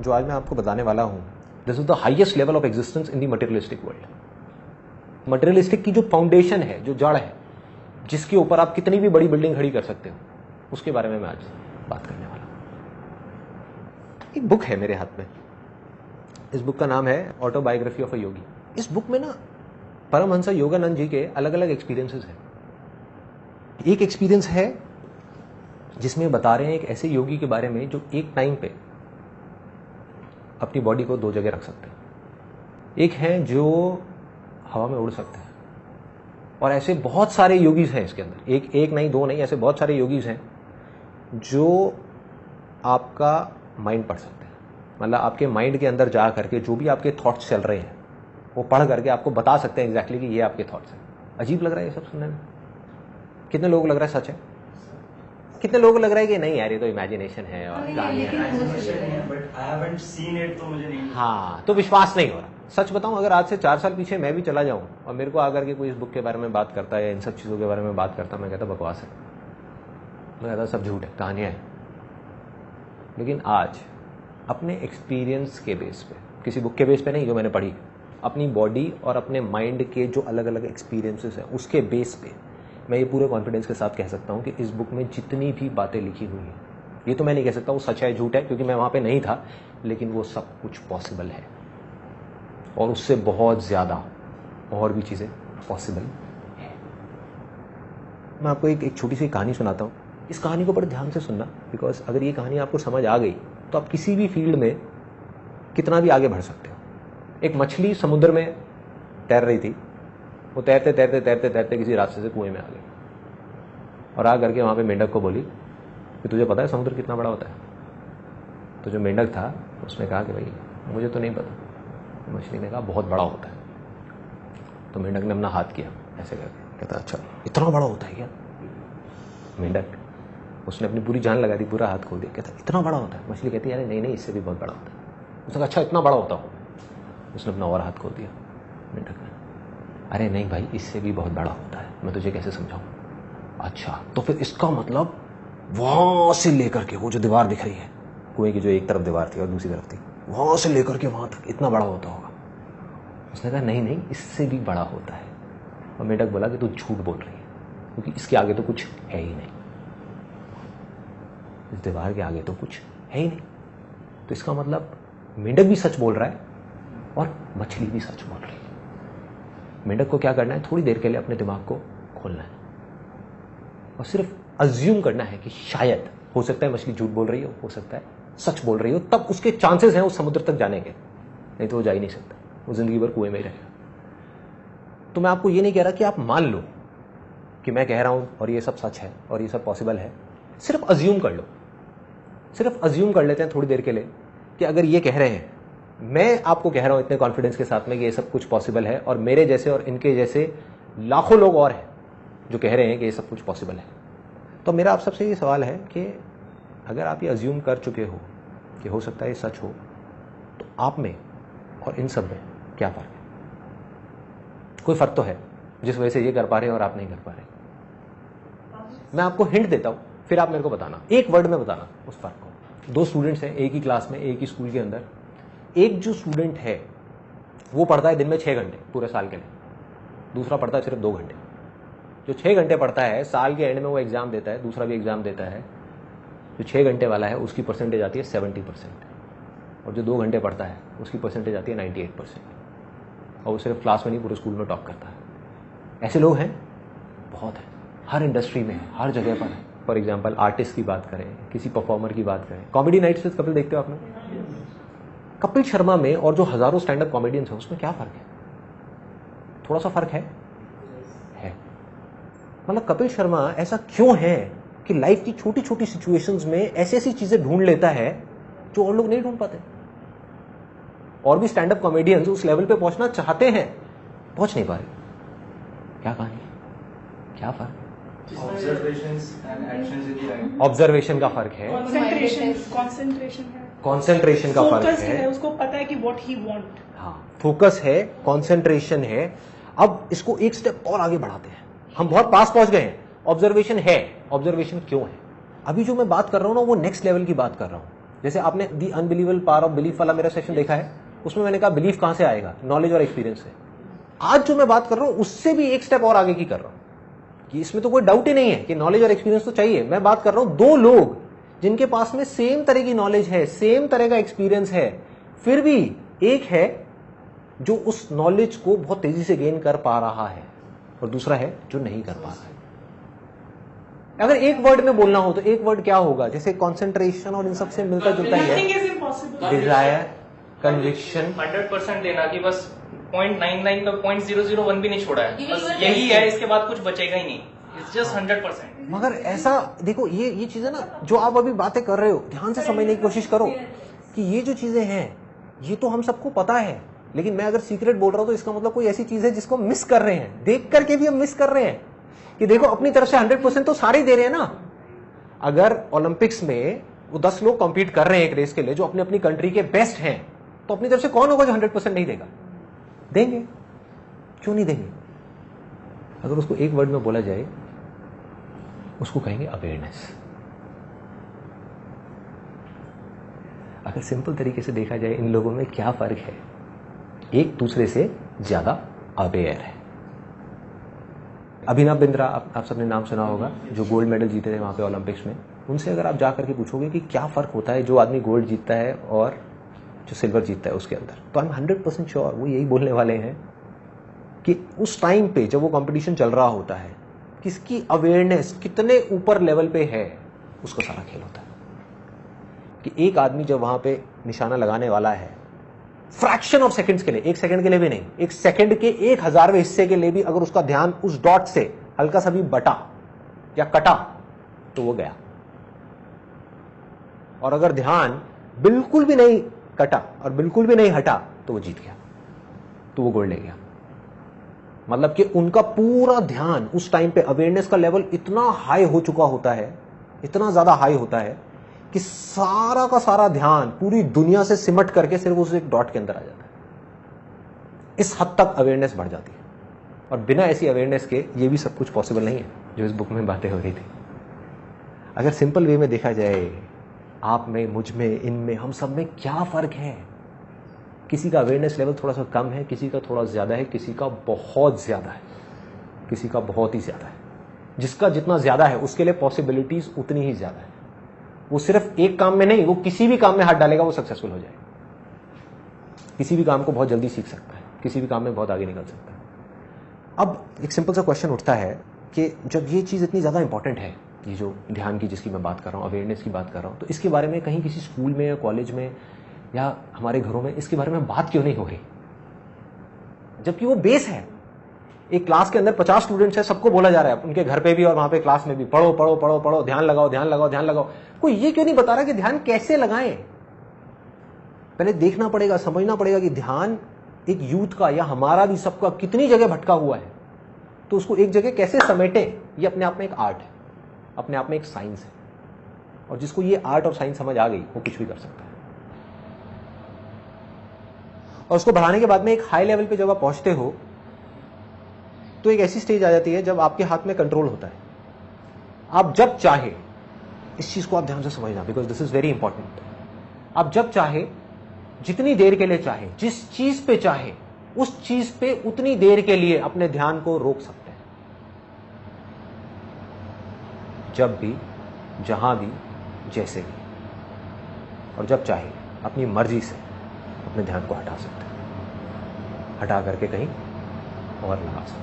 जो आज मैं आपको बताने वाला हूं, this is the highest level of existence in the materialistic world. Materialistic की जो फाउंडेशन है, जो जड़ है, जिसके ऊपर आप कितनी भी बड़ी बिल्डिंग खड़ी कर सकते हो, उसके बारे में मैं आज बात करने वाला हूं। एक बुक है मेरे हाथ में, इस बुक का नाम है ऑटोबायोग्राफी ऑफ अ योगी। इस बुक में ना परमहंस योगानंद जी के अलग अलग एक्सपीरियंसेस हैं। एक एक्सपीरियंस है जिसमें बता रहे हैं एक ऐसे योगी के बारे में जो एक टाइम पे अपनी बॉडी को 2 जगह रख सकते हैं। एक है जो हवा में उड़ सकते हैं, और ऐसे बहुत सारे योगीज हैं इसके अंदर, एक नहीं, 2 नहीं, ऐसे बहुत सारे योगीज हैं जो आपका माइंड पढ़ सकते हैं। मतलब आपके माइंड के अंदर जा करके जो भी आपके थॉट्स चल रहे हैं वो पढ़ करके आपको बता सकते हैं एग्जैक्टली कि ये आपके थॉट्स हैं। अजीब लग रहा है ये सब सुनने में? कितने लोग लग रहा है सच है? कितने लोग लग रहा है कि नहीं यार ये तो इमेजिनेशन है और हाँ, तो विश्वास नहीं हो रहा। सच बताऊं, अगर आज से 4 साल पीछे मैं भी चला जाऊं और मेरे को आकर के कोई इस बुक के बारे में बात करता है या इन सब चीजों के बारे में बात करता, मैं कहता बकवास है, मैं कहता सब झूठ है, कहानियां है। लेकिन आज अपने एक्सपीरियंस के बेस पे, किसी बुक के बेस पे नहीं जो मैंने पढ़ी, अपनी बॉडी और अपने माइंड के जो अलग अलग एक्सपीरियंसेस हैं उसके बेस पे मैं ये पूरे कॉन्फिडेंस के साथ कह सकता हूं कि इस बुक में जितनी भी बातें लिखी हुई हैं, ये तो मैं नहीं कह सकता वो सच है झूठ है क्योंकि मैं वहां पे नहीं था, लेकिन वो सब कुछ पॉसिबल है और उससे बहुत ज्यादा और भी चीजें पॉसिबल है। मैं आपको एक छोटी सी कहानी सुनाता हूँ। इस कहानी को बड़े ध्यान से सुनना, बिकॉज अगर ये कहानी आपको समझ आ गई तो आप किसी भी फील्ड में कितना भी आगे बढ़ सकते हो। एक मछली समुद्र में तैर रही थी, वो तैरते तैरते तैरते तैरते किसी रास्ते से कुएं में आ गई और आ करके वहां पे मेंढक को बोली कि तुझे पता है समुद्र कितना बड़ा होता है? तो जो मेंढक था उसने कहा कि भाई मुझे तो नहीं पता। मछली ने कहा बहुत बड़ा होता है। तो मेंढक ने अपना हाथ किया ऐसे करके, कहता अच्छा इतना बड़ा होता है क्या? मेंढक, उसने अपनी पूरी जान लगा दी, पूरा हाथ खोल दिया, कहता इतना बड़ा होता है? मछली कहती है अरे नहीं नहीं, इससे भी बहुत बड़ा होता है। उसने कहा अच्छा इतना बड़ा होता हो? उसने अपना और हाथ खोल दिया। मेंढक ने, अरे नहीं भाई इससे भी बहुत बड़ा होता है, मैं तुझे कैसे समझाऊं? अच्छा तो फिर इसका मतलब वहां से लेकर के वो जो दीवार दिख रही है, कुएं की जो एक तरफ दीवार थी और दूसरी तरफ थी, वहां से लेकर के वहां तक इतना बड़ा होता होगा? उसने कहा नहीं नहीं, इससे भी बड़ा होता है। और मेंढक बोला कि तू झूठ बोल रही है क्योंकि इसके आगे तो कुछ है ही नहीं, इस दीवार के आगे तो कुछ है ही नहीं। तो इसका मतलब मेंढक भी सच बोल रहा है और मछली भी सच बोल रही है। मेंढक को क्या करना है, थोड़ी देर के लिए अपने दिमाग को खोलना है और सिर्फ अज्यूम करना है कि शायद हो सकता है मछली झूठ बोल रही हो सकता है सच बोल रही हो, तब उसके चांसेस हैं उस समुद्र तक जाने के, नहीं तो वो जा ही नहीं सकता, वो जिंदगी भर कुएं में ही रहेगा। तो मैं आपको ये नहीं कह रहा कि आप मान लो कि मैं कह रहा हूं और ये सब सच है और ये सब पॉसिबल है, सिर्फ अज्यूम कर लो। सिर्फ अज्यूम कर लेते हैं थोड़ी देर के लिए कि अगर ये कह रहे हैं, मैं आपको कह रहा हूं इतने कॉन्फिडेंस के साथ में कि ये सब कुछ पॉसिबल है और मेरे जैसे और इनके जैसे लाखों लोग और हैं जो कह रहे हैं कि ये सब कुछ पॉसिबल है। तो मेरा आप सबसे ये सवाल है कि अगर आप ये अज्यूम कर चुके हो कि हो सकता है ये सच हो, तो आप में और इन सब में क्या फर्क है? कोई फर्क तो है जिस वजह से ये कर पा रहे हैं और आप नहीं कर पा रहे। मैं आपको हिंट देता हूं, फिर आप मेरे को बताना, एक वर्ड में बताना उस फर्क को। 2 स्टूडेंट्स हैं एक ही क्लास में, एक ही स्कूल के अंदर। एक जो स्टूडेंट है वो पढ़ता है दिन में 6 घंटे पूरे साल के लिए, दूसरा पढ़ता है सिर्फ 2 घंटे। जो 6 घंटे पढ़ता है साल के एंड में वो एग्जाम देता है, दूसरा भी एग्जाम देता है। जो 6 घंटे वाला है उसकी परसेंटेज आती है 70% और जो 2 घंटे पढ़ता है उसकी परसेंटेज आती है 98%। और वो सिर्फ क्लास में नहीं पूरे स्कूल में टॉप करता है। ऐसे लोग हैं, बहुत हैं, हर इंडस्ट्री में है, हर जगह पर है। फॉर एग्जाम्पल आर्टिस्ट की बात करें, किसी परफॉर्मर की बात करें, कॉमेडी नाइट्स विद कपिल देखते हो आपने? कपिल शर्मा में और जो हजारों स्टैंड अप कॉमेडियंस हैं उसमें क्या फर्क है? थोड़ा सा फर्क है। मतलब कपिल शर्मा ऐसा क्यों है कि लाइफ की छोटी छोटी सिचुएशंस में ऐसी ऐसी चीजें ढूंढ लेता है जो और लोग नहीं ढूंढ पाते। और भी स्टैंड अप कॉमेडियंस उस लेवल पे पहुंचना चाहते हैं, पहुंच नहीं पा रहे। क्या कहानी, क्या फर्क? ऑब्जर्वेशन का फर्क है, कॉन्सेंट्रेशन का फर्क है, उसको पता है कि व्हाट ही वांट। हाँ, फोकस है, कॉन्सेंट्रेशन है। अब इसको एक स्टेप और आगे बढ़ाते हैं, हम बहुत पास पहुंच गए हैं। ऑब्जर्वेशन है, ऑब्जर्वेशन क्यों है? अभी जो मैं बात कर रहा हूं ना वो नेक्स्ट लेवल की बात कर रहा हूं। जैसे आपने दी अनबिलीवेबल पावर ऑफ बिलीफ वाला मेरा सेशन देखा है, उसमें मैंने कहा बिलीफ कहां से आएगा, नॉलेज और एक्सपीरियंस से। आज जो मैं बात कर रहा हूं उससे भी एक स्टेप और आगे की कर रहा हूं कि इसमें तो कोई डाउट ही नहीं है कि नॉलेज और एक्सपीरियंस तो चाहिए। मैं बात कर रहा हूं दो लोग जिनके पास में सेम तरह की नॉलेज है, सेम तरह का एक्सपीरियंस है, फिर भी एक है जो उस नॉलेज को बहुत तेजी से गेन कर पा रहा है और दूसरा है जो नहीं कर पा रहा है। अगर एक वर्ड में बोलना हो तो एक वर्ड क्या होगा? जैसे कॉन्सेंट्रेशन और इन सब से मिलता जुलता ही है, डिजायर, कन्विक्शन। 100% देना कि बस 0.99 का 0.001 भी नहीं छोड़ा है, बस यही है, इसके बाद कुछ बचेगा ही नहीं। It's just 100%। मगर ऐसा देखो, ये चीजें ना जो आप अभी बातें कर रहे हो, ध्यान से समझने की कोशिश करो कि ये जो चीजें हैं ये तो हम सबको पता है, लेकिन मैं अगर सीक्रेट बोल रहा हूं तो इसका मतलब कोई ऐसी चीज है जिसको मिस कर रहे हैं, देख करके भी हम मिस कर रहे हैं कि देखो अपनी तरफ से 100% तो सारे दे रहे हैं ना। अगर ओलंपिक्स में वो 10 लोग कॉम्पीट कर रहे हैं एक रेस के लिए जो अपनी अपनी कंट्री के बेस्ट हैं, तो अपनी तरफ से कौन होगा जो 100% नहीं देगा? देंगे, क्यों नहीं देंगे? अगर उसको एक वर्ड में बोला जाए, उसको कहेंगे अवेयरनेस। अगर सिंपल तरीके से देखा जाए इन लोगों में क्या फर्क है, एक दूसरे से ज्यादा अवेयर है। अभिनव बिंद्रा, आप सबने नाम सुना होगा, जो गोल्ड मेडल जीते थे वहां पे ओलंपिक्स में। उनसे अगर आप जाकर के पूछोगे कि क्या फर्क होता है जो आदमी गोल्ड जीतता है और जो सिल्वर जीतता है उसके अंदर, तो आई एम 100% श्योर वो यही बोलने वाले हैं कि उस टाइम पे जब वो कंपटीशन चल रहा होता है, किसकी अवेयरनेस कितने ऊपर लेवल पे है, उसका सारा खेल होता है। कि एक आदमी जब वहां पे निशाना लगाने वाला है, फ्रैक्शन ऑफ सेकंड्स के लिए, एक सेकंड के लिए भी नहीं, एक सेकंड के 1000वें हिस्से के लिए भी अगर उसका ध्यान उस डॉट से हल्का सा भी बटा या कटा तो वो गया। और अगर ध्यान बिल्कुल भी नहीं कटा और बिल्कुल भी नहीं हटा तो वो जीत गया, तो वो गोल्ड ले गया। मतलब कि उनका पूरा ध्यान उस टाइम पे, अवेयरनेस का लेवल इतना हाई हो चुका होता है, इतना ज्यादा हाई होता है कि सारा का सारा ध्यान पूरी दुनिया से सिमट करके सिर्फ उस एक डॉट के अंदर आ जाता है। इस हद तक अवेयरनेस बढ़ जाती है। और बिना ऐसी अवेयरनेस के ये भी सब कुछ पॉसिबल नहीं है जो इस बुक में बातें हो रही थी। अगर सिंपल वे में देखा जाए, आप में, मुझ में, इनमें, हम सब में क्या फर्क है? किसी का अवेयरनेस लेवल थोड़ा सा कम है, किसी का थोड़ा ज्यादा है, किसी का बहुत ज्यादा है, किसी का बहुत ही ज्यादा है। जिसका जितना ज्यादा है उसके लिए पॉसिबिलिटीज उतनी ही ज्यादा है। वो सिर्फ एक काम में नहीं, वो किसी भी काम में हाथ डालेगा वो सक्सेसफुल हो जाएगा। किसी भी काम को बहुत जल्दी सीख सकता है, किसी भी काम में बहुत आगे निकल सकता है। अब एक सिंपल सा क्वेश्चन उठता है कि जब ये चीज इतनी ज्यादा इंपॉर्टेंट है, ये जो ध्यान की जिसकी मैं बात कर रहा हूँ, अवेयरनेस की बात कर रहा हूँ, तो इसके बारे में कहीं किसी स्कूल में या कॉलेज में या हमारे घरों में इसके बारे में बात क्यों नहीं हो रही? जबकि वो बेस है। एक क्लास के अंदर 50 स्टूडेंट्स है, सबको बोला जा रहा है, उनके घर पे भी और वहां पे क्लास में भी, पढ़ो पढ़ो पढ़ो पढ़ो, ध्यान लगाओ ध्यान लगाओ ध्यान लगाओ। कोई ये क्यों नहीं बता रहा कि ध्यान कैसे लगाएं? पहले देखना पड़ेगा, समझना पड़ेगा कि ध्यान एक यूथ का या हमारा भी सबका कितनी जगह भटका हुआ है, तो उसको एक जगह कैसे समेटे, ये अपने आप में एक आर्ट है, अपने आप में एक साइंस है। और जिसको ये आर्ट और साइंस समझ आ गई वो कुछ भी कर सकता है। और उसको बढ़ाने के बाद में एक हाई लेवल पे जब आप पहुंचते हो तो एक ऐसी स्टेज आ जाती है जब आपके हाथ में कंट्रोल होता है। आप जब चाहे, इस चीज को आप ध्यान से समझना, because this is very important. आप जब चाहे, जितनी देर के लिए चाहे, जिस चीज पे चाहे, उस चीज पे उतनी देर के लिए अपने ध्यान को रोक सकते हैं। जब भी, जहां भी, जैसे भी। और जब चाहे अपनी मर्जी से अपने ध्यान को हटा सकते हैं, हटा करके कहीं और लगा सकते हैं।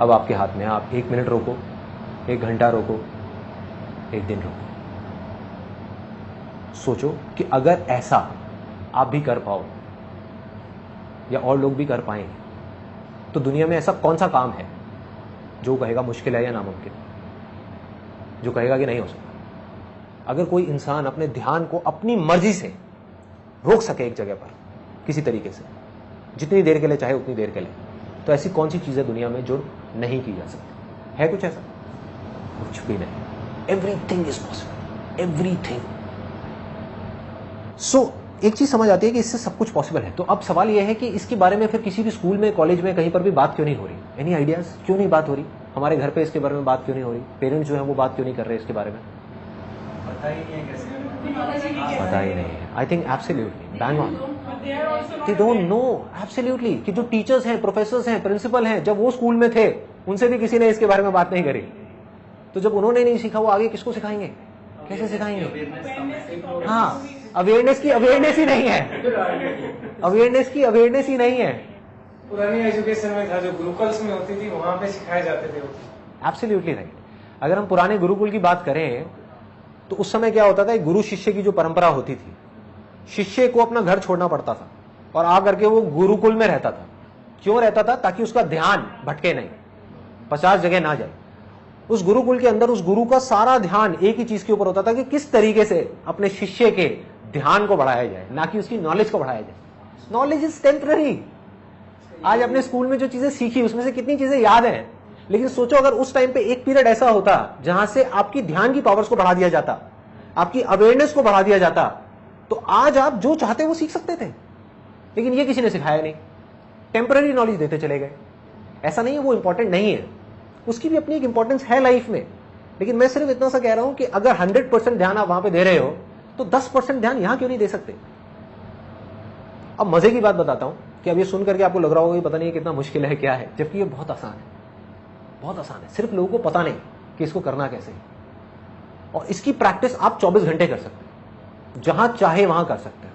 अब आपके हाथ में है, आप 1 मिनट रोको, 1 घंटा रोको, 1 दिन रोको। सोचो कि अगर ऐसा आप भी कर पाओ या और लोग भी कर पाए तो दुनिया में ऐसा कौन सा काम है जो कहेगा मुश्किल है या नामुमकिन, जो कहेगा कि नहीं हो सकता। अगर कोई इंसान अपने ध्यान को अपनी मर्जी से रोक सके एक जगह पर किसी तरीके से, जितनी देर के लिए चाहे उतनी देर के लिए, तो ऐसी कौन सी चीज है दुनिया में जो नहीं की जा सकती? है कुछ ऐसा? कुछ भी नहीं। Everything is possible, everything. So एक चीज समझ आती है कि इससे सब कुछ पॉसिबल है। तो अब सवाल यह है कि इसके बारे में फिर किसी भी स्कूल में, कॉलेज में, कहीं पर भी बात क्यों नहीं हो रही? Any ideas? क्यों नहीं बात हो रही? हमारे घर पे इसके बारे में बात क्यों नहीं हो रही? पेरेंट्स जो है वो बात क्यों नहीं कर रहे इसके बारे में? पता ही नहीं है कैसे। पता ही नहीं है। I think absolutely bang on, they don't know absolutely कि जो टीचर्स हैं, प्रोफेसर्स हैं, प्रिंसिपल हैं, जब वो स्कूल में थे उनसे भी किसी ने इसके बारे में बात नहीं करी, तो जब उन्होंने नहीं सीखा वो आगे किसको सिखाएंगे, कैसे सिखाएंगे? हाँ, अवेयरनेस की अवेयरनेस ही नहीं है, अवेयरनेस की अवेयरनेस ही नहीं है। पुरानी एजुकेशन में था जो गुरुकुल्स में होती थी, वहां पे सिखाए जाते थे। Absolutely right. अगर हम पुराने गुरुकुल की बात करें तो उस समय क्या होता था, गुरु शिष्य की जो परंपरा होती थी, शिष्य को अपना घर छोड़ना पड़ता था और आकर के वो गुरुकुल में रहता था। क्यों रहता था? ताकि उसका ध्यान भटके नहीं, 50 जगह ना जाए। उस गुरुकुल के अंदर उस गुरु का सारा ध्यान एक ही चीज के ऊपर होता था कि किस तरीके से अपने शिष्य के ध्यान को बढ़ाया जाए, ना कि उसकी नॉलेज को बढ़ाया जाए। Knowledge is temporary. आज अपने स्कूल में जो चीजें सीखी उसमें से कितनी चीजें याद हैं, लेकिन सोचो अगर उस टाइम पे एक पीरियड ऐसा होता जहां से आपकी ध्यान की पावर्स को बढ़ा दिया जाता, आपकी अवेयरनेस को बढ़ा दिया जाता, तो आज आप जो चाहते वो सीख सकते थे। लेकिन ये किसी ने सिखाया नहीं, टेम्पररी नॉलेज देते चले गए। ऐसा नहीं है वो इंपॉर्टेंट नहीं है, उसकी भी अपनी एक इंपॉर्टेंस है लाइफ में, लेकिन मैं सिर्फ इतना सा कह रहा हूं कि अगर 100% ध्यान आप वहां पे दे रहे हो तो 10% ध्यान यहां क्यों नहीं दे सकते? अब मजे की बात बताता हूं कि अब ये सुन करके आपको लग रहा होगा कि पता नहीं कितना मुश्किल है, क्या है, जबकि ये बहुत आसान है, बहुत आसान है। सिर्फ लोगों को पता नहीं कि इसको करना कैसे है। और इसकी प्रैक्टिस आप 24 घंटे कर सकते हैं, जहां चाहे वहां कर सकते हैं।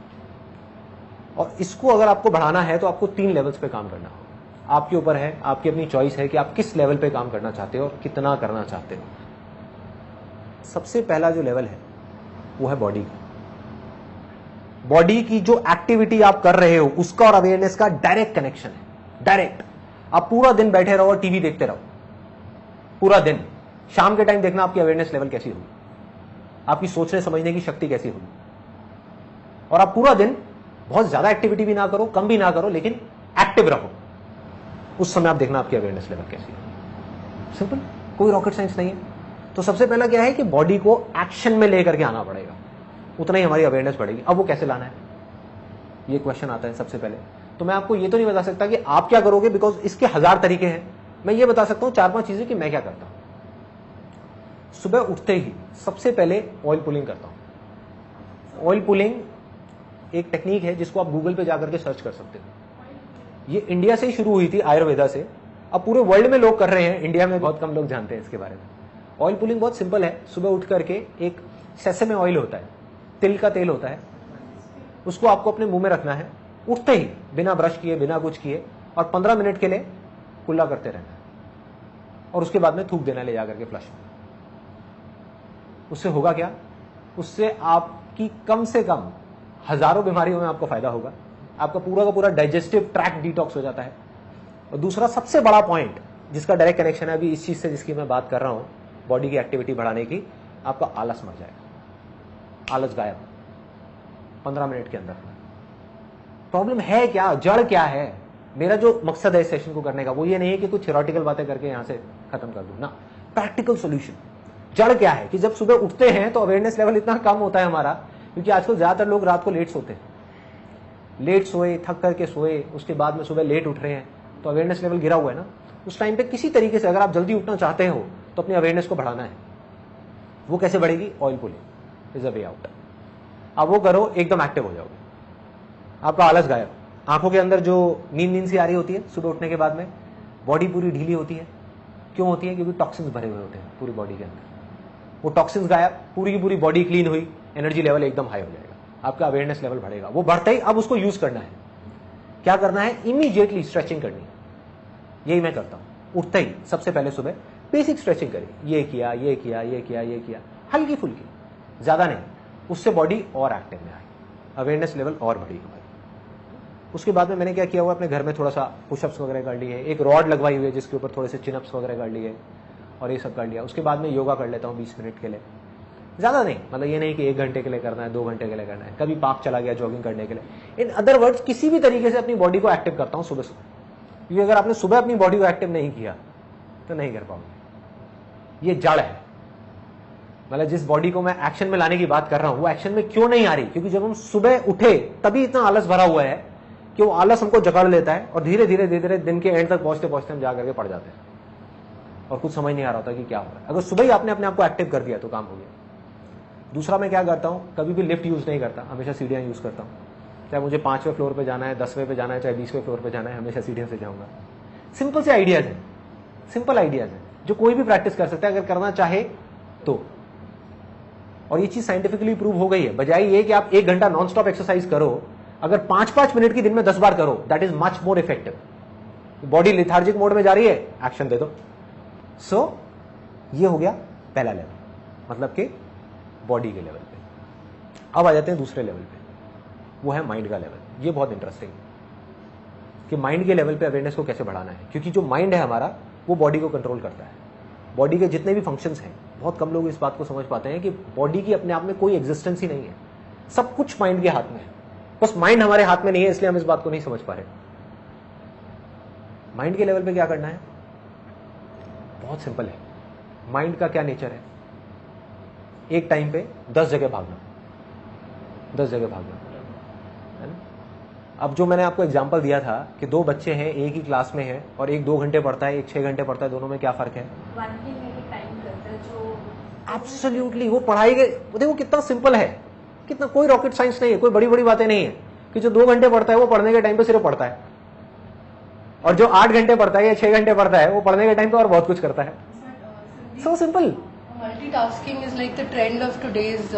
और इसको अगर आपको बढ़ाना है तो आपको 3 लेवल्स पे काम करना होगा। आपके ऊपर है, आपकी अपनी चॉइस है कि आप किस लेवल पे काम करना चाहते हो और कितना करना चाहते हो। सबसे पहला जो लेवल है वो है बॉडी का। बॉडी की जो एक्टिविटी आप कर रहे हो उसका और अवेयरनेस का डायरेक्ट कनेक्शन है, डायरेक्ट। आप पूरा दिन बैठे रहो और टीवी देखते रहो पूरा दिन, शाम के टाइम देखना आपकी अवेयरनेस लेवल कैसी होगी, आपकी सोचने समझने की शक्ति कैसी होगी। और आप पूरा दिन बहुत ज्यादा एक्टिविटी भी ना करो, कम भी ना करो, लेकिन एक्टिव रहो, उस समय आप देखना आपकी अवेयरनेस लेवल कैसी है। सिंपल, कोई रॉकेट साइंस नहीं है। तो सबसे पहला क्या है कि बॉडी को एक्शन में लेकर के आना पड़ेगा, उतना ही हमारी अवेयरनेस बढ़ेगी। अब वो कैसे लाना है, ये क्वेश्चन आता है सबसे पहले। तो मैं आपको ये तो नहीं बता सकता कि आप क्या करोगे, बिकॉज इसके 1000 तरीके हैं। मैं ये बता सकता हूं 4-5 चीजें कि मैं क्या करता हूं। सुबह उठते ही सबसे पहले ऑयल पुलिंग करता हूं। ऑयल पुलिंग एक टेक्निक है जिसको आप गूगल पे जाकर के सर्च कर सकते हो। ये इंडिया से ही शुरू हुई थी, आयुर्वेदा से। अब पूरे वर्ल्ड में लोग कर रहे हैं, इंडिया में बहुत कम लोग जानते हैं इसके बारे में। ऑयल पुलिंग बहुत सिंपल है। सुबह उठ करके एक सेसेमे ऑयल होता है, तिल का तेल होता है, उसको आपको अपने मुंह में रखना है उठते ही, बिना ब्रश किए, बिना कुछ किए, और 15 मिनट के लिए कुल्ला करते रहना है। और उसके बाद में थूक देना ले जाकर के फ्लश में। उससे होगा क्या? उससे आपकी कम से कम हजारों बीमारियों में आपको फायदा होगा। आपका पूरा का पूरा डाइजेस्टिव ट्रैक्ट डिटॉक्स हो जाता है। और दूसरा सबसे बड़ा पॉइंट जिसका डायरेक्ट कनेक्शन है अभी इस चीज से जिसकी मैं बात कर रहा हूं, बॉडी की एक्टिविटी बढ़ाने की, आपका आलस मर जाएगा। आलस गायब 15 मिनट के अंदर। प्रॉब्लम है क्या, जड़ क्या है? मेरा जो मकसद है इस सेशन को करने का वो ये नहीं है कि कुछ थ्योरेटिकल बातें करके यहां से खत्म कर दूं ना, प्रैक्टिकल सॉल्यूशन। जड़ क्या है कि जब सुबह उठते हैं तो अवेयरनेस लेवल इतना कम होता है हमारा, क्योंकि आजकल ज्यादातर लोग रात को लेट सोते हैं, लेट सोए, थक करके सोए, उसके बाद में सुबह लेट उठ रहे हैं, तो अवेयरनेस लेवल गिरा हुआ है ना। उस टाइम पे किसी तरीके से अगर आप जल्दी उठना चाहते हो तो अपनी अवेयरनेस को बढ़ाना है। वो कैसे बढ़ेगी? Oil pulling is a way out. अब वो करो, एकदम एक्टिव हो जाओगे, आपका आलस गायब। आंखों के अंदर जो नींद सी आ रही होती है सुबह उठने के बाद में, बॉडी पूरी ढीली होती है। क्यों होती है? क्योंकि टॉक्सिन्स भरे हुए होते हैं पूरी बॉडी के अंदर। वो टॉक्सिन्स गायब, पूरी की पूरी बॉडी क्लीन हुई, एनर्जी लेवल एकदम हाई हो जाएगा, आपका अवेयरनेस लेवल बढ़ेगा। वो बढ़ता ही अब उसको यूज करना है। क्या करना है? इमीडिएटली स्ट्रेचिंग करनी है। यही मैं करता हूं। उठते ही सबसे पहले सुबह बेसिक स्ट्रेचिंग करी, ये किया, ये किया, ये किया, ये किया, हल्की फुल्की, ज्यादा नहीं। उससे बॉडी और एक्टिव में आई, अवेयरनेस लेवल और बढ़ी हमारी। उसके बाद में मैंने क्या किया हुआ, अपने घर में थोड़ा सा पुशअप्स वगैरह कर लिए, एक रॉड लगवाई हुई है जिसके ऊपर थोड़े से चिनअप्स वगैरह कर लिए, और ये सब कर लिया। उसके बाद में योगा कर लेता हूँ 20 मिनट के लिए, ज्यादा नहीं, मतलब ये नहीं कि 1 घंटे के लिए करना है, 2 घंटे के लिए करना है। कभी पार्क चला गया जॉगिंग करने के लिए। इन अदर वर्ड्स, किसी भी तरीके से अपनी बॉडी को एक्टिव करता हूँ सुबह सुबह, क्योंकि अगर आपने सुबह अपनी बॉडी को एक्टिव नहीं किया तो नहीं कर पाओगे। ये जड़ है। मतलब जिस बॉडी को मैं एक्शन में लाने की बात कर रहा हूं वो एक्शन में क्यों नहीं आ रही? क्योंकि जब हम सुबह उठे तभी इतना आलस भरा हुआ है कि वो आलस हमको जकड़ लेता है, और धीरे धीरे धीरे धीरे दिन के एंड तक पहुंचते पहुंचते हम जाकर के पड़ जाते हैं और कुछ समझ नहीं आ रहा होता कि क्या हो रहा है। अगर सुबह ही आपने अपने आप को एक्टिव कर दिया तो काम हो गया। दूसरा मैं क्या करता हूँ, कभी भी लिफ्ट यूज नहीं करता, हमेशा सीढ़ियाँ यूज करता हूँ। चाहे मुझे 5वें फ्लोर पे जाना है, 10वें पे जाना है, चाहे 20वें फ्लोर पे जाना है, हमेशा सीढ़ियों से जाऊंगा। सिंपल से आइडियाज हैं, सिंपल आइडियाज हैं जो कोई भी प्रैक्टिस कर सकता है अगर करना चाहे तो। और ये चीज साइंटिफिकली प्रूव हो गई है। बजाय ये कि आप 1 घंटा नॉन स्टॉप एक्सरसाइज करो, अगर 5-5 मिनट की दिन में 10 बार करो, that is much more effective. Body lethargic mode में जा रही है, एक्शन दे दो। सो ये हो गया पहला लेवल, मतलब कि बॉडी के लेवल पे। अब आ जाते हैं दूसरे लेवल पे, वो है माइंड का लेवल। ये बहुत इंटरेस्टिंग कि माइंड के लेवल पे अवेयरनेस को कैसे बढ़ाना है, क्योंकि जो माइंड है हमारा वो बॉडी को कंट्रोल करता है। बॉडी के जितने भी फंक्शंस हैं, बहुत कम लोग इस बात को समझ पाते हैं कि बॉडी की अपने आप में कोई एग्जिस्टेंस ही नहीं है, सब कुछ माइंड के हाथ में है। बस माइंड हमारे हाथ में नहीं है, इसलिए हम इस बात को नहीं समझ पा रहे। माइंड के लेवल पे क्या करना है, बहुत सिंपल है। माइंड का क्या नेचर है, एक टाइम पे 10 जगह भागना, 10 जगह भागना है ना। अब जो मैंने आपको एग्जांपल दिया था कि 2 बच्चे हैं, एक ही क्लास में है, और एक 2 घंटे पढ़ता है, एक 6 घंटे पढ़ता है, दोनों में क्या फर्क है? एब्सोल्युटली। वो पढ़ाई के देखो कितना सिंपल है, कितना, कोई रॉकेट साइंस नहीं है, कोई बड़ी बड़ी बातें नहीं है कि जो 2 घंटे पढ़ता है वो पढ़ने के टाइम पे सिर्फ पढ़ता है, और जो 8 घंटे पढ़ता है या 6 घंटे पढ़ता है वो पढ़ने के टाइम पे और बहुत कुछ करता है। So simple. Multitasking is like the trend of today's,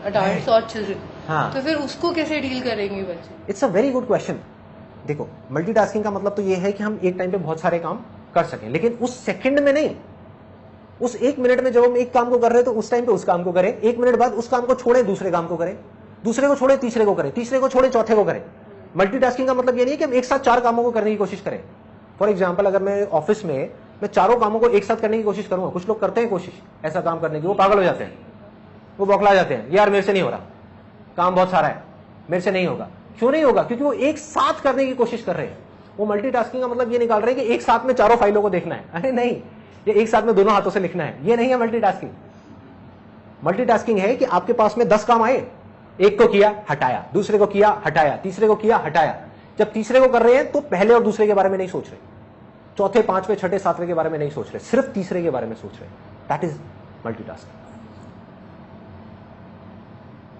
adults और children. हाँ। तो फिर उसको कैसे डील करेंगे बच्चे? It's a very good question. देखो, मल्टीटास्किंग का मतलब तो ये है कि हम एक टाइम पे बहुत सारे काम कर सकें, लेकिन उस सेकंड में नहीं, उस 1 मिनट में जब हम एक काम को कर रहे हैं तो उस टाइम पे उस काम को करें, 1 मिनट बाद उस काम को छोड़े दूसरे काम को करें, दूसरे को छोड़े तीसरे को करें, तीसरे को छोड़े चौथे को करें। मल्टीटास्किंग का मतलब ये नहीं है कि हम एक साथ 4 कामों को करने की कोशिश करें। फॉर एग्जाम्पल, अगर मैं ऑफिस में मैं चारों कामों को एक साथ करने की कोशिश करूंगा, कुछ लोग करते हैं कोशिश ऐसा काम करने की, वो पागल हो जाते हैं, वो बौखला जाते हैं, यार मेरे से नहीं हो रहा, काम बहुत सारा है, मेरे से नहीं होगा। क्यों नहीं होगा? क्योंकि वो एक साथ करने की कोशिश कर रहे हैं। वो मल्टीटास्किंग का मतलब ये निकाल रहे हैं कि एक साथ में चारों फाइलों को देखना है। अरे नहीं, ये एक साथ में दोनों हाथों से लिखना है, ये नहीं है मल्टीटास्किंग। मल्टीटास्किंग है कि आपके पास में 10 काम आए, एक को किया हटाया, दूसरे को किया हटाया, तीसरे को किया हटाया। जब तीसरे को कर रहे हैं तो पहले और दूसरे के बारे में नहीं सोच रहे, चौथे, पांचवें, छठे, सातवें के बारे में नहीं सोच रहे, सिर्फ तीसरे के बारे में सोच रहे। That is multitasking.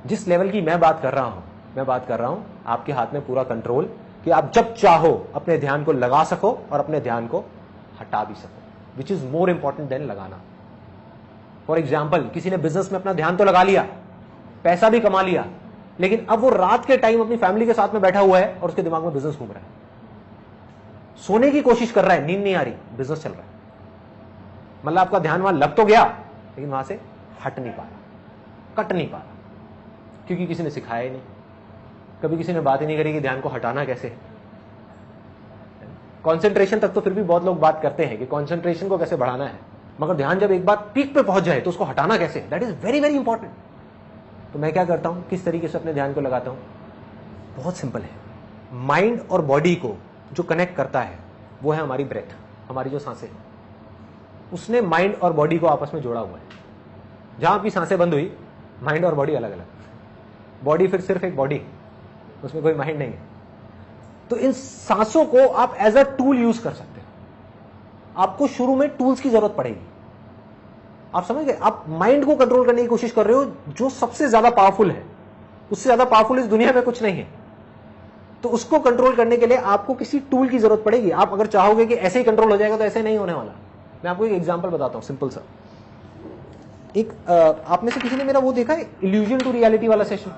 जिस लेवल की मैं बात कर रहा हूं आपके हाथ में पूरा कंट्रोल, कि आप जब चाहो अपने ध्यान को लगा सको और अपने ध्यान को हटा भी सको, which is more important than लगाना। फॉर एग्जाम्पल, किसी ने बिजनेस में अपना ध्यान तो लगा लिया, पैसा भी कमा लिया, लेकिन अब वो रात के टाइम अपनी फैमिली के साथ में बैठा हुआ है और उसके दिमाग में बिजनेस घूम रहा है, सोने की कोशिश कर रहा है, नींद नहीं आ रही, बिजनेस चल रहा है। मतलब आपका ध्यान वहां लग तो गया, लेकिन वहां से हट नहीं पा रहा, कट नहीं पा रहा, क्योंकि किसी ने सिखाया ही नहीं, कभी किसी ने बात ही नहीं करी कि ध्यान को हटाना कैसे। कंसंट्रेशन तक तो फिर भी बहुत लोग बात करते हैं कि कंसंट्रेशन को कैसे बढ़ाना है, मगर ध्यान जब एक बार पीक पे पहुंच जाए तो उसको हटाना कैसे, that is very very important. तो मैं क्या करता हूं, किस तरीके से अपने ध्यान को लगाता हूं? बहुत सिंपल है। माइंड और बॉडी को जो कनेक्ट करता है वो है हमारी ब्रेथ, हमारी जो सांसें, उसने माइंड और बॉडी को आपस में जोड़ा हुआ है। जहां आपकी सांसें बंद हुई, माइंड और बॉडी अलग अलग, बॉडी फिर सिर्फ एक बॉडी, उसमें कोई माइंड नहीं है। तो इन सांसों को आप एज अ टूल यूज कर सकते हो। आपको शुरू में टूल्स की जरूरत पड़ेगी, आप समझ गए? आप माइंड को कंट्रोल करने की कोशिश कर रहे हो, जो सबसे ज्यादा पावरफुल है, उससे ज्यादा पावरफुल इस दुनिया में कुछ नहीं है। तो उसको कंट्रोल करने के लिए आपको किसी टूल की जरूरत पड़ेगी। आप अगर चाहोगे कि ऐसे ही कंट्रोल हो जाएगा, तो ऐसे नहीं होने वाला। मैं आपको एक एग्जांपल बताता हूं, सिंपल सा। एक आप में से किसी ने मेरा वो देखा है, इल्यूजन टू रियलिटी वाला सेशन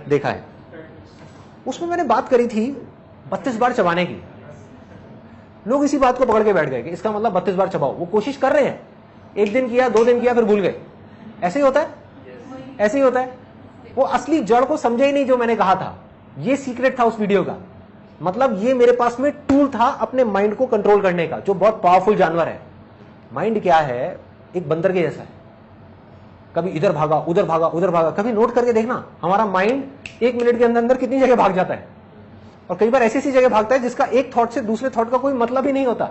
देखा है? उसमें मैंने बात करी थी 32 बार चबाने की। लोग इसी बात को पकड़ के बैठ गए कि इसका मतलब 32 बार चबाओ। वो कोशिश कर रहे हैं, 1 दिन किया, 2 दिन किया, फिर भूल गए। ऐसे ही होता है, ऐसे ही होता है। वो असली जड़ को समझे ही नहीं जो मैंने कहा था। ये सीक्रेट था उस वीडियो का। मतलब ये मेरे पास में टूल था अपने माइंड को कंट्रोल करने का, जो बहुत पावरफुल जानवर है। माइंड क्या है? एक बंदर के जैसा है, कभी इधर भागा, उधर भागा, उधर भागा। कभी नोट करके देखना, हमारा माइंड 1 मिनट के अंदर अंदर कितनी जगह भाग जाता है। और कई बार ऐसी ऐसी जगह भागता है जिसका एक थॉट से दूसरे थॉट का कोई मतलब ही नहीं होता,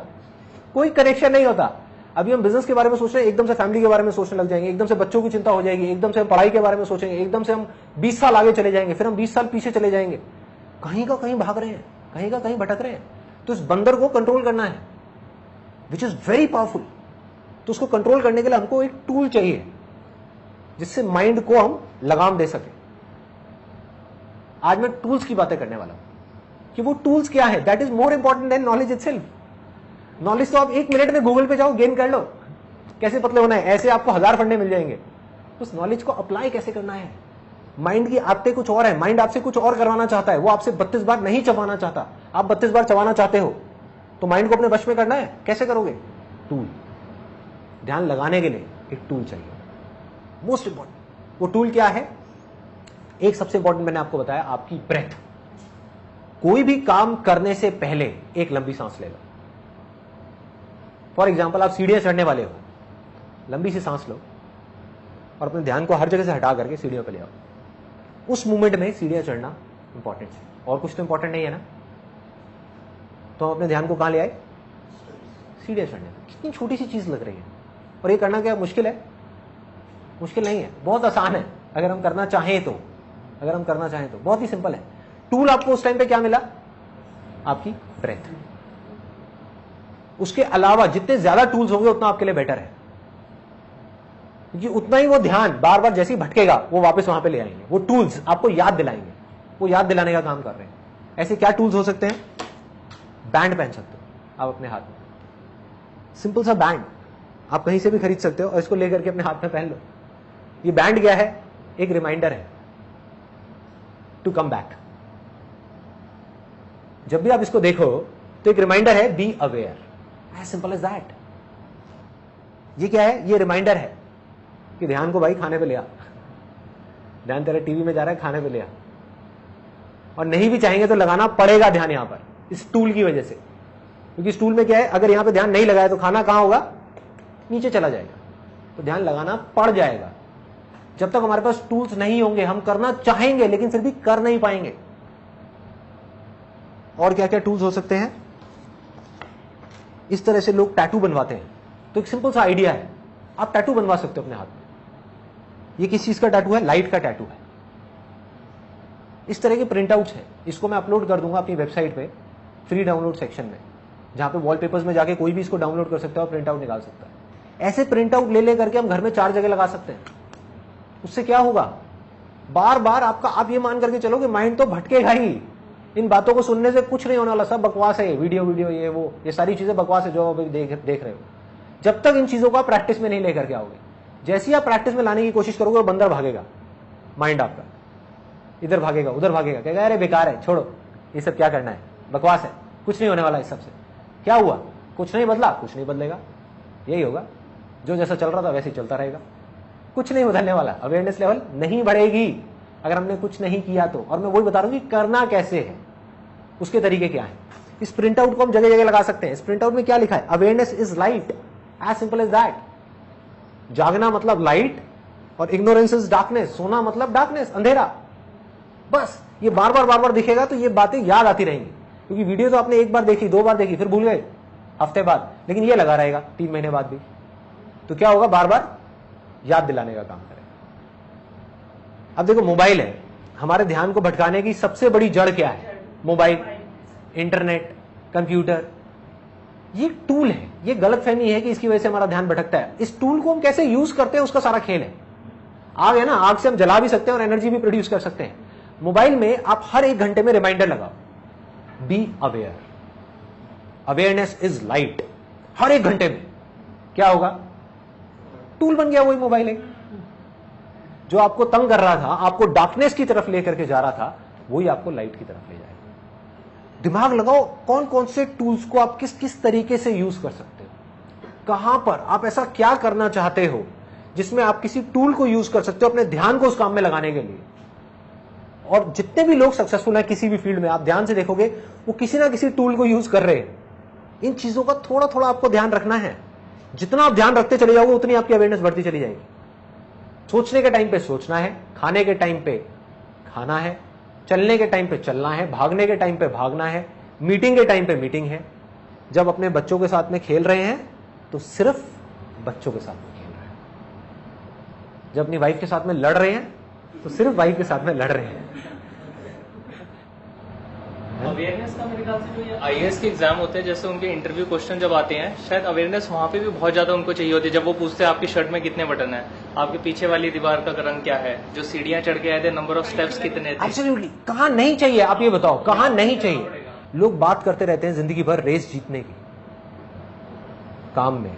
कोई कनेक्शन नहीं होता। अभी हम बिजनेस के बारे में सोच रहे हैं, एकदम से फैमिली के बारे में सोचने लग जाएंगे, एकदम से बच्चों की चिंता हो जाएगी, एकदम से हम पढ़ाई के बारे में सोचेंगे, एकदम से हम 20 साल आगे चले जाएंगे, फिर हम 20 साल पीछे चले जाएंगे। कहीं का कहीं भाग रहे हैं, कहीं का कहीं भटक रहे हैं। तो इस बंदर को कंट्रोल करना है, विच इज वेरी पावरफुल। तो उसको कंट्रोल करने के लिए हमको एक टूल चाहिए। जिससे माइंड को हम लगाम दे सके। आज मैं टूल्स की बातें करने वाला हूं कि वो टूल्स क्या है, that is more important than knowledge itself. Knowledge तो आप 1 मिनट में गूगल पे जाओ गेन कर लो, कैसे पतले होना है, ऐसे आपको 1000 फंडे मिल जाएंगे। उस नॉलेज को अप्लाई कैसे करना है। माइंड की आदतें कुछ और है, माइंड आपसे कुछ और करवाना चाहता है, वो आपसे 32 बार नहीं चबाना चाहता, आप 32 बार चबाना चाहते हो, तो माइंड को अपने वश में करना है, कैसे करोगे? टूल। ध्यान लगाने के लिए एक टूल चाहिए, मोस्ट इंपॉर्टेंट। वो टूल क्या है? एक सबसे इंपॉर्टेंट मैंने आपको बताया, आपकी ब्रेथ। कोई भी काम करने से पहले एक लंबी सांस ले लो। फॉर एग्जाम्पल, आप सीढ़ियां चढ़ने वाले हो, लंबी सी सांस लो और अपने ध्यान को हर जगह से हटा करके सीढ़ियों पर ले आओ। उस मूवमेंट में सीढ़ियां चढ़ना इंपॉर्टेंट है, और कुछ तो इंपॉर्टेंट नहीं है ना। तो हम अपने ध्यान को कहां ले आए? सीढ़ियां चढ़ने। कितनी छोटी सी चीज लग रही है, और ये करना क्या मुश्किल है? मुश्किल नहीं है, बहुत आसान है अगर हम करना चाहें तो। अगर हम करना चाहें तो बहुत ही सिंपल है। टूल आपको उस टाइम पे क्या मिला? आपकी ब्रेथ। उसके अलावा जितने ज्यादा टूल्स होंगे उतना आपके लिए बेटर है, क्योंकि उतना ही वो ध्यान बार बार जैसे ही भटकेगा वो वापस वहां पे ले आएंगे। वो टूल्स आपको याद दिलाएंगे, वो याद दिलाने का काम कर रहे हैं। ऐसे क्या टूल्स हो सकते हैं? बैंड पहन सकते हो आप अपने हाथ में, सिंपल सा बैंड आप कहीं से भी खरीद सकते हो और इसको लेकर के अपने हाथ में पहन लो। ये बैंड क्या है? एक रिमाइंडर है टू कम बैक। जब भी आप इसको देखो तो एक रिमाइंडर है, be aware, as simple as that. ये क्या है? ये रिमाइंडर है कि ध्यान को भाई खाने पे ले आ, ध्यान तेरा टीवी में जा रहा है, खाने पे ले आ। और नहीं भी चाहेंगे तो लगाना पड़ेगा ध्यान यहां पर, इस टूल की वजह से। क्योंकि इस टूल में क्या है, अगर यहां पे ध्यान नहीं लगाया तो खाना कहां होगा? नीचे चला जाएगा। तो ध्यान लगाना पड़ जाएगा। जब तक हमारे पास टूल्स नहीं होंगे, हम करना चाहेंगे लेकिन फिर भी कर नहीं पाएंगे। और क्या क्या टूल्स हो सकते हैं? इस तरह से लोग टैटू बनवाते हैं, तो एक सिंपल सा आइडिया है, आप टैटू बनवा सकते हो अपने हाथ में। ये किस चीज का टैटू है? लाइट का टैटू है। इस तरह के प्रिंट आउट्स है, इसको मैं अपलोड कर दूंगा अपनी वेबसाइट पे फ्री डाउनलोड सेक्शन में, जहां पे वॉलपेपर्स में जाके कोई भी इसको डाउनलोड कर सकता है और प्रिंट आउट निकाल सकता है। ऐसे प्रिंट आउट ले करके हम घर में 4 जगह लगा सकते हैं। उससे क्या होगा? बार बार आपका, आप ये मान करके चलो कि माइंड तो भटकेगा ही। इन बातों को सुनने से कुछ नहीं होने वाला, सब बकवास है, वीडियो ये वो, ये सारी चीजें बकवास है जो आप देख रहे हो। जब तक इन चीजों को आप प्रैक्टिस में नहीं लेकर के आओगे, जैसे ही आप प्रैक्टिस में लाने की कोशिश करोगे वो बंदर भागेगा, माइंड आपका इधर भागेगा उधर भागेगा, कहेगा अरे बेकार है, छोड़ो ये सब क्या करना है, बकवास है, कुछ नहीं होने वाला इस सबसे। क्या हुआ? कुछ नहीं बदला, कुछ नहीं बदलेगा, यही होगा, जो जैसा चल रहा था वैसे ही चलता रहेगा, कुछ नहीं बदलने वाला। अवेयरनेस लेवल नहीं बढ़ेगी अगर हमने कुछ नहीं किया तो। और मैं वही बता रहा हूं कि करना कैसे है, उसके तरीके क्या है। इस प्रिंट आउट को हम जगह जगह लगा सकते हैं। इस प्रिंट आउट में क्या लिखा है? Awareness is light, as simple as that. जागना मतलब लाइट और इग्नोरेंस इज डार्कनेस, सोना मतलब डार्कनेस, अंधेरा। बस ये बार बार दिखेगा तो ये बातें याद आती रहेंगी, क्योंकि वीडियो तो आपने 1 बार देखी, 2 बार देखी, फिर भूल गए हफ्ते बाद, लेकिन ये लगा रहेगा 3 महीने बाद भी। तो क्या होगा? बार बार याद दिलाने का काम करेगा। अब देखो, मोबाइल है, हमारे ध्यान को भटकाने की सबसे बड़ी जड़ क्या है? Mobile, internet, computer. ये टूल है। ये गलतफहमी है कि इसकी वजह से हमारा ध्यान भटकता है। इस टूल को हम कैसे यूज करते हैं उसका सारा खेल है। आग है ना, आग से हम जला भी सकते हैं और एनर्जी भी प्रोड्यूस कर सकते हैं। मोबाइल में आप हर 1 घंटे में रिमाइंडर लगाओ, be aware, awareness is light. हर 1 घंटे में क्या होगा? टूल बन गया वही मोबाइल है, जो आपको तंग कर रहा था, आपको डार्कनेस की तरफ लेकर के जा रहा था, वही आपको लाइट की तरफ ले जाएगा। दिमाग लगाओ, कौन कौन से टूल्स को आप किस किस तरीके से यूज कर सकते हो, कहां पर आप ऐसा क्या करना चाहते हो जिसमें आप किसी टूल को यूज कर सकते हो अपने ध्यान को उस काम में लगाने के लिए। और जितने भी लोग सक्सेसफुल हैं किसी भी फील्ड में, आप ध्यान से देखोगे वो किसी ना किसी टूल को यूज कर रहे हैं। इन चीजों का थोड़ा थोड़ा आपको ध्यान रखना है। जितना आप ध्यान रखते चले जाओगे उतनी आपकी अवेयरनेस बढ़ती चली जाएगी। सोचने के टाइम पे सोचना है, खाने के टाइम पे खाना है, चलने के टाइम पे चलना है, भागने के टाइम पे भागना है, मीटिंग के टाइम पे मीटिंग है। जब अपने बच्चों के साथ में खेल रहे हैं तो सिर्फ बच्चों के साथ में खेल रहे हैं। जब अपनी वाइफ के साथ में लड़ रहे हैं तो सिर्फ वाइफ के साथ में लड़ रहे हैं। अवेयरनेस का मेरे ख्याल से जो ये आईएएस के एग्जाम होते हैं, जैसे उनके इंटरव्यू क्वेश्चन जब आते हैं, शायद अवेयरनेस वहाँ पे भी बहुत ज्यादा उनको चाहिए होती है। जब वो पूछते हैं आपकी शर्ट में कितने बटन है, आपके पीछे वाली दीवार का रंग क्या है, जो सीढ़ियां चढ़ के आए थे नंबर ऑफ स्टेप्स कितने थे। एब्सोल्युटली। कहाँ नहीं चाहिए आप ये बताओ, कहाँ नहीं चाहिए? लोग बात करते रहते हैं जिंदगी भर रेस जीतने की, काम में,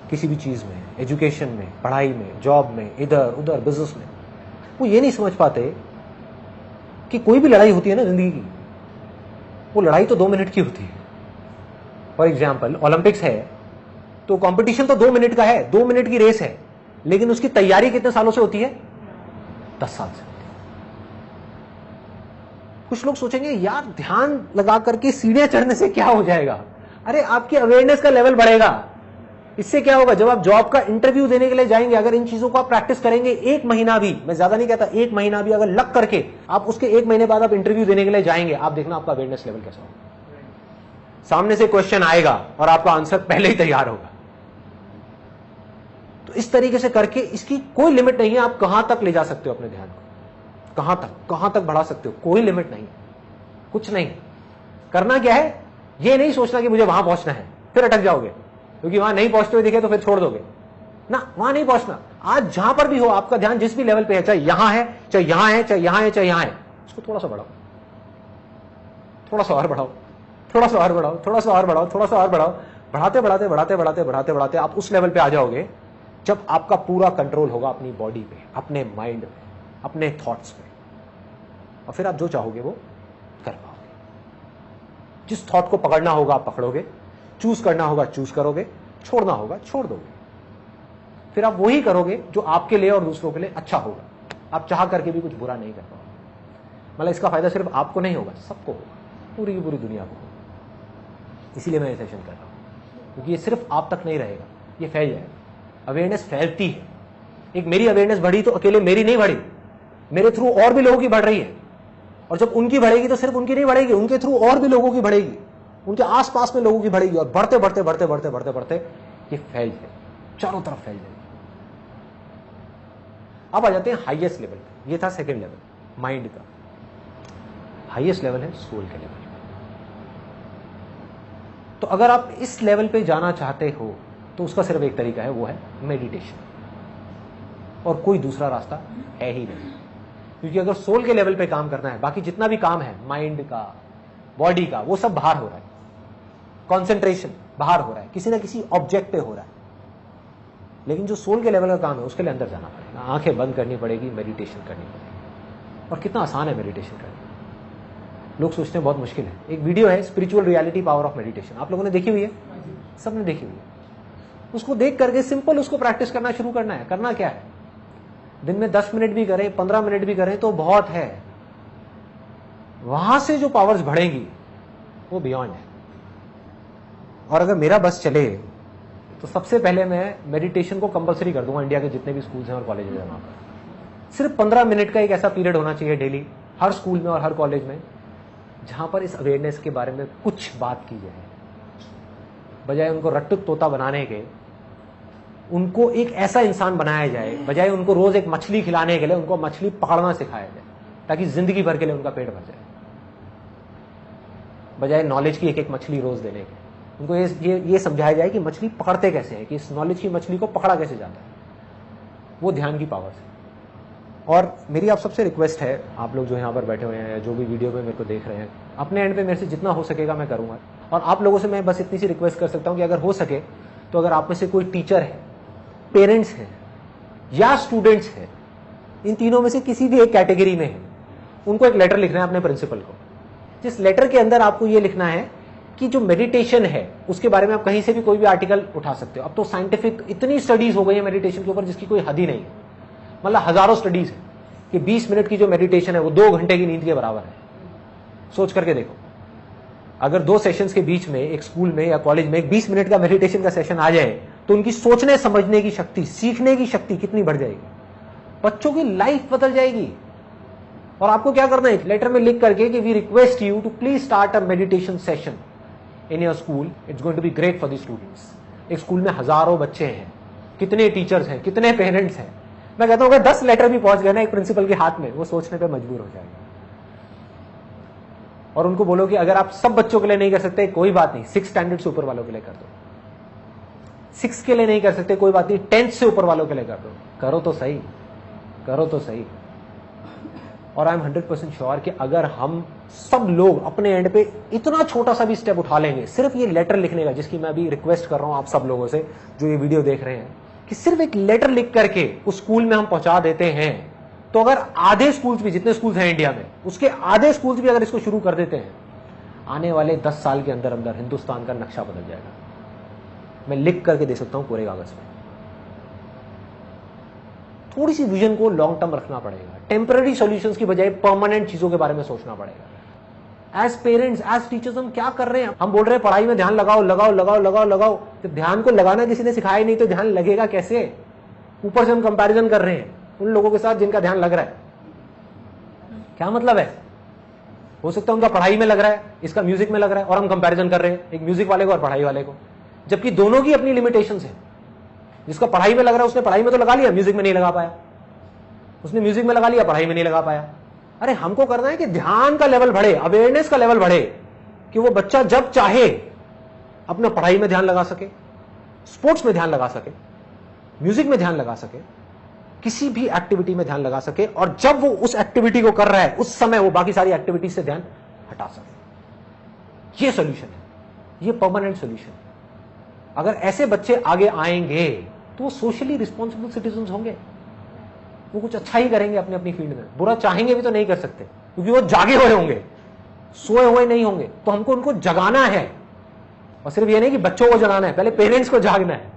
किसी भी चीज में, एजुकेशन में, पढ़ाई में, जॉब में, इधर उधर बिजनेस में। वो ये नहीं समझ पाते कि कोई भी लड़ाई होती है ना जिंदगी की, वो लड़ाई तो 2 मिनट की होती है। फॉर एग्जाम्पल ओलंपिक्स है तो कंपटीशन तो 2 मिनट का है, 2 मिनट की रेस है, लेकिन उसकी तैयारी कितने सालों से होती है? 10 साल से। कुछ लोग सोचेंगे यार ध्यान लगा करके सीढ़ियां चढ़ने से क्या हो जाएगा? अरे आपकी अवेयरनेस का लेवल बढ़ेगा। इससे क्या होगा? जब आप जॉब का इंटरव्यू देने के लिए जाएंगे, अगर इन चीजों को आप प्रैक्टिस करेंगे 1 महीना भी, मैं ज्यादा नहीं कहता, 1 महीना भी अगर लग करके आप उसके 1 महीने बाद आप इंटरव्यू देने के लिए जाएंगे, आप देखना आपका अवेयरनेस लेवल कैसा होगा। सामने से क्वेश्चन आएगा और आपका आंसर पहले ही तैयार होगा। तो इस तरीके से करके इसकी कोई लिमिट नहीं है, आप कहां तक ले जा सकते हो अपने ध्यान को, कहां तक बढ़ा सकते हो, कोई लिमिट नहीं, कुछ नहीं। करना क्या है, ये नहीं सोचना कि मुझे वहां पहुंचना है, फिर अटक जाओगे, क्योंकि वहां नहीं पहुंचते हुए दिखे तो फिर छोड़ दोगे ना। वहां नहीं पहुंचना। आज जहां पर भी हो, आपका ध्यान जिस भी लेवल पे है, चाहे यहां है, चाहे यहां है, चाहे यहां है, चाहे यहां है, उसको थोड़ा सा बढ़ाओ, थोड़ा सा और बढ़ाओ, थोड़ा सा और बढ़ाओ, थोड़ा सा और बढ़ाओ, थोड़ा सा और बढ़ाओ। बढ़ाते बढ़ाते बढ़ाते बढ़ाते बढ़ाते बढ़ाते आप उस लेवल पे आ जाओगे जब आपका पूरा कंट्रोल होगा अपनी बॉडी पे, अपने माइंड पे, अपने थॉट्स पे, और फिर आप जो चाहोगे वो कर पाओगे। जिस थॉट को पकड़ना होगा आप पकड़ोगे, चूज करना होगा चूज करोगे, छोड़ना होगा छोड़ दोगे। फिर आप वही करोगे जो आपके लिए और दूसरों के लिए अच्छा होगा। आप चाह करके भी कुछ बुरा नहीं कर पाओगे। मतलब इसका फायदा सिर्फ आपको नहीं होगा, सबको होगा, पूरी की पूरी दुनिया को होगा। इसीलिए मैं ये सेशन कर रहा हूं, क्योंकि ये सिर्फ आप तक नहीं रहेगा, ये फैल जाएगा। अवेयरनेस फैलती है। एक मेरी अवेयरनेस बढ़ी तो अकेले मेरी नहीं बढ़ी, मेरे थ्रू और भी लोगों की बढ़ रही है। और जब उनकी बढ़ेगी तो सिर्फ उनकी नहीं बढ़ेगी, उनके थ्रू और भी लोगों की बढ़ेगी, उनके आसपास में लोगों की बढ़ेगी, और बढ़ते बढ़ते बढ़ते बढ़ते बढ़ते बढ़ते ये फैल जाएगी, चारों तरफ फैल जाएगी। अब आ जाते हैं हाईएस्ट लेवल पे। ये था सेकंड लेवल, माइंड का। हाईएस्ट लेवल है सोल के लेवल। तो अगर आप इस लेवल पे जाना चाहते हो तो उसका सिर्फ एक तरीका है, वो है मेडिटेशन, और कोई दूसरा रास्ता है ही नहीं। क्योंकि अगर सोल के लेवल पे काम करना है, बाकी जितना भी काम है माइंड का, बॉडी का, वो सब बाहर हो रहा है। कंसंट्रेशन बाहर हो रहा है, किसी ना किसी ऑब्जेक्ट पे हो रहा है। लेकिन जो सोल के लेवल का काम है उसके लिए अंदर जाना पड़ेगा, आंखें बंद करनी पड़ेगी, मेडिटेशन करनी पड़ेगी। और कितना आसान है मेडिटेशन करना, लोग सोचते हैं बहुत मुश्किल है। एक वीडियो है spiritual reality power of meditation, आप लोगों ने देखी हुई है? सबने देखी हुई है। उसको देख करके सिंपल उसको प्रैक्टिस करना शुरू करना है। करना क्या है, दिन में 10 मिनट भी करें, 15 मिनट भी करें तो बहुत है। वहां से जो पावर्स बढ़ेंगी वो बियॉन्ड है। और अगर मेरा बस चले तो सबसे पहले मैं मेडिटेशन को कंपलसरी कर दूंगा इंडिया के जितने भी स्कूल्स हैं और कॉलेजेस हैं वहां पर। सिर्फ 15 मिनट का एक ऐसा पीरियड होना चाहिए डेली, हर स्कूल में और हर कॉलेज में, जहां पर इस अवेयरनेस के बारे में कुछ बात की जाए। बजाय उनको रट्टू तोता बनाने के, उनको एक ऐसा इंसान बनाया जाए। बजाय उनको रोज एक मछली खिलाने के लिए उनको मछली पकड़ना सिखाया जाए, ताकि जिंदगी भर के लिए उनका पेट भर जाए। बजाय नॉलेज की एक एक मछली रोज देने के, उनको ये समझाया जाए कि मछली पकड़ते कैसे हैं, कि इस नॉलेज की मछली को पकड़ा कैसे जाता है। वो ध्यान की पावर है। और मेरी आप सबसे रिक्वेस्ट है, आप लोग जो यहाँ पर बैठे हुए हैं या जो भी वीडियो में मेरे को देख रहे हैं, अपने एंड पे मेरे से जितना हो सकेगा मैं करूंगा। और आप लोगों से मैं बस इतनी सी रिक्वेस्ट कर सकता हूँ कि अगर हो सके तो अगर आप में से कोई टीचर है, पेरेंट्स हैं या स्टूडेंट्स हैं, इन तीनों में से किसी भी एक कैटेगरी में है, उनको एक लेटर लिखना है अपने प्रिंसिपल को। जिस लेटर के अंदर आपको ये लिखना है कि जो मेडिटेशन है उसके बारे में आप कहीं से भी कोई भी आर्टिकल उठा सकते हो। अब तो साइंटिफिक इतनी स्टडीज हो गई है मेडिटेशन के ऊपर जिसकी कोई हद ही नहीं है। मतलब हजारों स्टडीज है कि 20 मिनट की जो मेडिटेशन है वो 2 घंटे की नींद के बराबर है। सोच करके देखो, अगर 2 सेशंस के बीच में एक स्कूल में या कॉलेज में एक 20 मिनट का मेडिटेशन का सेशन आ जाए तो उनकी सोचने समझने की शक्ति, सीखने की शक्ति कितनी बढ़ जाएगी। बच्चों की लाइफ बदल जाएगी। और आपको क्या करना है, लेटर में लिख करके कि we request you to please start a meditation session in your school, it's going to be great for the students. एक स्कूल में हजारों बच्चे हैं, कितने टीचर्स हैं, कितने पेरेंट्स हैं। मैं कहता हूं अगर 10 लेटर भी पहुंच गए ना एक प्रिंसिपल के हाथ में, वो सोचने पे मजबूर हो जाएगा। और उनको बोलो कि अगर आप सब बच्चों के लिए नहीं कर सकते कोई बात नहीं, 6 स्टैंडर्ड से ऊपर वालों के लिए कर दो। 6 के लिए नहीं कर सकते कोई बात नहीं, 10th से ऊपर वालों के लिए कर दो। करो तो सही, करो तो सही। और आई एम 100% श्योर कि अगर हम सब लोग अपने एंड पे इतना छोटा सा भी स्टेप उठा लेंगे, सिर्फ ये लेटर लिखने का, जिसकी मैं अभी रिक्वेस्ट कर रहा हूं आप सब लोगों से जो ये वीडियो देख रहे हैं, कि सिर्फ एक लेटर लिख करके उस स्कूल में हम पहुंचा देते हैं, तो अगर आधे स्कूल्स भी, जितने स्कूल्स हैं इंडिया में, उसके आधे स्कूल्स भी अगर इसको शुरू कर देते हैं, आने वाले 10 साल के अंदर अंदर हिंदुस्तान का नक्शा बदल जाएगा। मैं लिख करके दे सकता हूं पूरे कागज में। थोड़ी सी विजन को लॉन्ग टर्म रखना पड़ेगा, टेम्पररी सॉल्यूशंस की बजाय परमानेंट चीजों के बारे में सोचना पड़ेगा। एज पेरेंट्स, एज टीचर्स हम क्या कर रहे हैं? हम बोल रहे हैं पढ़ाई में ध्यान लगाओ लगाओ लगाओ लगाओ लगाओ, तो ध्यान को लगाना किसी ने सिखाया नहीं तो ध्यान लगेगा कैसे? ऊपर से हम कंपैरिजन कर रहे हैं उन लोगों के साथ जिनका ध्यान लग रहा है। क्या मतलब है? हो सकता है उनका पढ़ाई में लग रहा है, इसका म्यूजिक में लग रहा है, और हम कंपैरिजन कर रहे हैं एक म्यूजिक वाले को और पढ़ाई वाले को, जबकि दोनों की अपनी लिमिटेशंस है। जिसका पढ़ाई में लग रहा है उसने पढ़ाई में तो लगा लिया, म्यूजिक में नहीं लगा पाया। उसने म्यूजिक में लगा लिया, पढ़ाई में नहीं लगा पाया। अरे हमको करना है कि ध्यान का लेवल बढ़े, अवेयरनेस का लेवल बढ़े, कि वो बच्चा जब चाहे अपना पढ़ाई में ध्यान लगा सके, स्पोर्ट्स में ध्यान लगा सके, म्यूजिक में ध्यान लगा सके, किसी भी एक्टिविटी में ध्यान लगा सके, और जब वो उस एक्टिविटी को कर रहा है उस समय वो बाकी सारी एक्टिविटी से ध्यान हटा सके। ये सॉल्यूशन है, ये परमानेंट सॉल्यूशन। अगर ऐसे बच्चे आगे आएंगे तो वो सोशली रिस्पॉन्सिबल सिटीजन होंगे, वो कुछ अच्छा ही करेंगे अपनी अपनी फील्ड में। बुरा चाहेंगे भी तो नहीं कर सकते, क्योंकि वो जागे हुए होंगे, सोए हुए नहीं होंगे। तो हमको उनको जगाना है, और सिर्फ ये नहीं कि बच्चों को जगाना है, पहले पेरेंट्स को जागना है।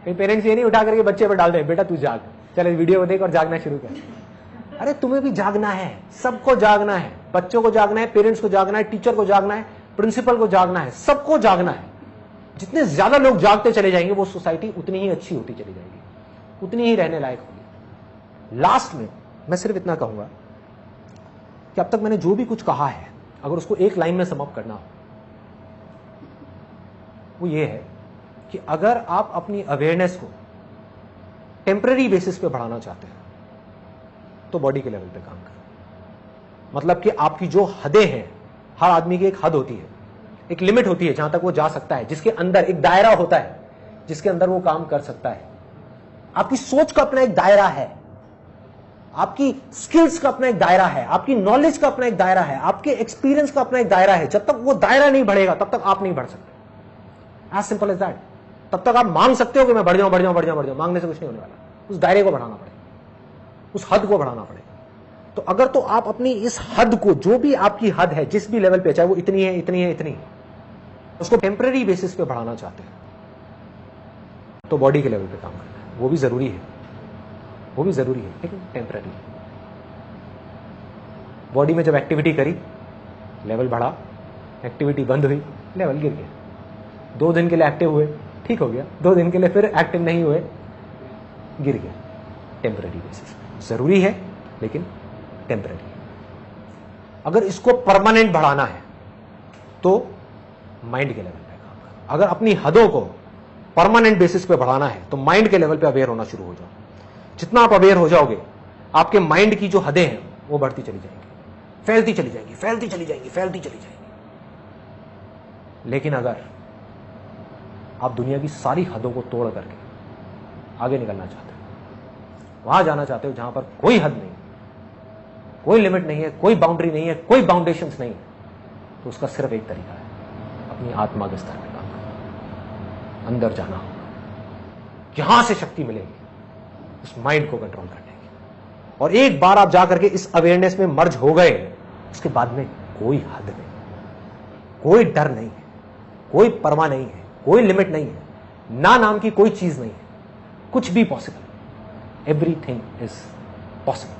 कई पेरेंट्स ये नहीं उठा करके बच्चे पर डाल दे, बेटा तू जाग, चल वीडियो को देख और जागना शुरू कर। अरे तुम्हें भी जागना है, सबको जागना है, बच्चों को जागना है, पेरेंट्स को जागना है, टीचर को जागना है, प्रिंसिपल को जागना है, सबको जागना है। जितने ज्यादा लोग जागते चले जाएंगे वो सोसाइटी उतनी ही अच्छी होती चली जाएगी, उतनी ही रहने लायक होगी। लास्ट में मैं सिर्फ इतना कहूंगा कि अब तक मैंने जो भी कुछ कहा है, अगर उसको एक लाइन में समअप करना हो, वो ये है कि अगर आप अपनी अवेयरनेस को टेम्पररी बेसिस पे बढ़ाना चाहते हैं तो बॉडी के लेवल पे काम करें। मतलब कि आपकी जो हदें हैं, हर आदमी की एक हद होती है, एक लिमिट होती है जहां तक वो जा सकता है, जिसके अंदर एक दायरा होता है जिसके अंदर वो काम कर सकता है। आपकी सोच का अपना एक दायरा है, आपकी स्किल्स का अपना एक दायरा है, आपकी नॉलेज का अपना एक दायरा है, आपके एक्सपीरियंस का अपना एक दायरा है। जब तक वो दायरा नहीं बढ़ेगा तब तक आप नहीं बढ़ सकते। As simple as that. तब तक आप मांग सकते हो कि मैं बढ़ जाऊं बढ़ जाऊं बढ़ जाऊं बढ़ जाऊं, मांगने से कुछ नहीं होने वाला। उस दायरे को बढ़ाना पड़ेगा, उस हद को बढ़ाना पड़ेगा। तो अगर तो आप अपनी इस हद को, जो भी आपकी हद है, जिस भी लेवल पे, चाहे वो इतनी है इतनी है इतनी, उसको टेम्पररी बेसिस पे बढ़ाना चाहते हैं तो बॉडी के लेवल पे काम करना है। वो भी जरूरी है, वो भी जरूरी है, लेकिन टेम्पररी। बॉडी में जब एक्टिविटी करी, लेवल बढ़ा, एक्टिविटी बंद हुई, लेवल गिर गया। 2 दिन के लिए एक्टिव हुए, ठीक हो गया, 2 दिन के लिए फिर एक्टिव नहीं हुए, गिर गया। टेम्पररी बेसिस जरूरी है, लेकिन टेम्पररी। अगर इसको परमानेंट बढ़ाना है तो माइंड के लेवल पे काम करो। अगर अपनी हदों को परमानेंट बेसिस पे बढ़ाना है तो माइंड के लेवल पे अवेयर होना शुरू हो जाओ। जितना आप अवेयर हो जाओगे, आपके माइंड की जो हदें हैं वो बढ़ती चली जाएंगी, फैलती चली जाएंगी, फैलती चली जाएंगी, फैलती चली जाएंगी। लेकिन अगर आप दुनिया की सारी हदों को तोड़ करके आगे निकलना चाहते हो, वहां जाना चाहते हो जहां पर कोई हद नहीं, कोई लिमिट नहीं है, कोई बाउंड्री नहीं है, कोई बाउंडेशंस नहीं है, तो उसका सिर्फ एक तरीका है, अपनी आत्मा के स्तर पर काम करना, अंदर जाना होगा। यहां से शक्ति मिलेगी उस माइंड को कंट्रोल करने की। और एक बार आप जाकर के इस अवेयरनेस में मर्ज हो गए, उसके बाद में कोई हद नहीं, कोई डर नहीं है, कोई परवाह नहीं है, कोई लिमिट नहीं है, ना नाम की कोई चीज नहीं है, कुछ भी पॉसिबल। Everything is possible.